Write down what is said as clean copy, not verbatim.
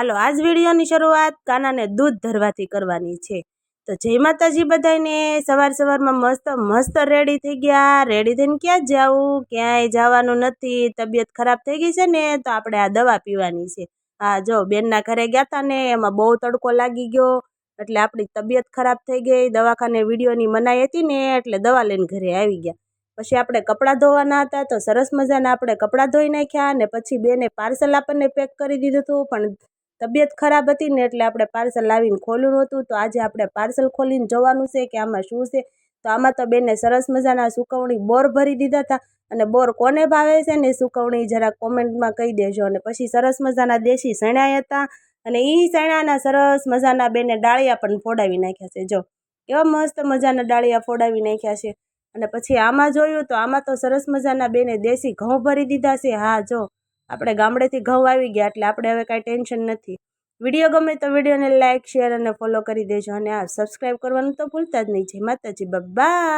હાલો આજ વિડીયોની શરૂઆત કાનાને દૂધ ધરવાથી કરવાની છે। તો જય માતાજી બધાને। સવારમાં મસ્ત રેડી થઈ ગયા। રેડી થઈને ક્યાં જાવું? ક્યાંય જવાનું નથી। તબિયત ખરાબ થઈ ગઈ છે ને તો આપણે આ દવા પીવાની છે। હા જો બેનના ઘરે ગયા હતા ને એમાં બહુ તડકો લાગી ગયો એટલે આપણી તબિયત ખરાબ થઈ ગઈ। દવાખાને વિડીયોની મનાઈ હતી ને એટલે દવા લઈને ઘરે આવી ગયા। પછી આપણે કપડાં ધોવાના હતા તો સરસ મજાના આપણે કપડાં ધોઈ નાખ્યા ને પછી બેને પાર્સલ આપણને પેક કરી દીધું હતું, પણ તબિયત ખરાબ હતી ને એટલે આપણે પાર્સલ લાવીને ખોલ્યું નહોતું। તો આજે આપણે પાર્સલ ખોલીને જોવાનું છે કે આમાં શું છે। તો આમાં તો બેને સરસ મજાના સુકવણી બોર ભરી દીધા હતા, અને બોર કોને ભાવે છે ને સુકવણી જરા કોમેન્ટમાં કહી દેજો। અને પછી સરસ મજાના દેશી સણા હતા, અને એ સણાના સરસ મજાના બેને ડાળિયા પણ ફોડાવી નાખ્યા છે। જો કેવા મસ્ત મજાના ડાળિયા ફોડાવી નાખ્યા છે। અને પછી આમાં જોયું તો આમાં તો સરસ મજાના બેને દેશી ઘઉં ભરી દીધા છે। હા જો આપણે ગામડેથી ઘઉં આવી ગયા એટલે આપણે હવે કાંઈ ટેન્શન નથી। વિડીયો ગમે તો વિડીયોને લાઇક, શેર અને ફોલો કરી દેજો, અને આ સબસ્ક્રાઈબ કરવાનું તો ભૂલતા જ નહીં। જય માતાજી, બાય।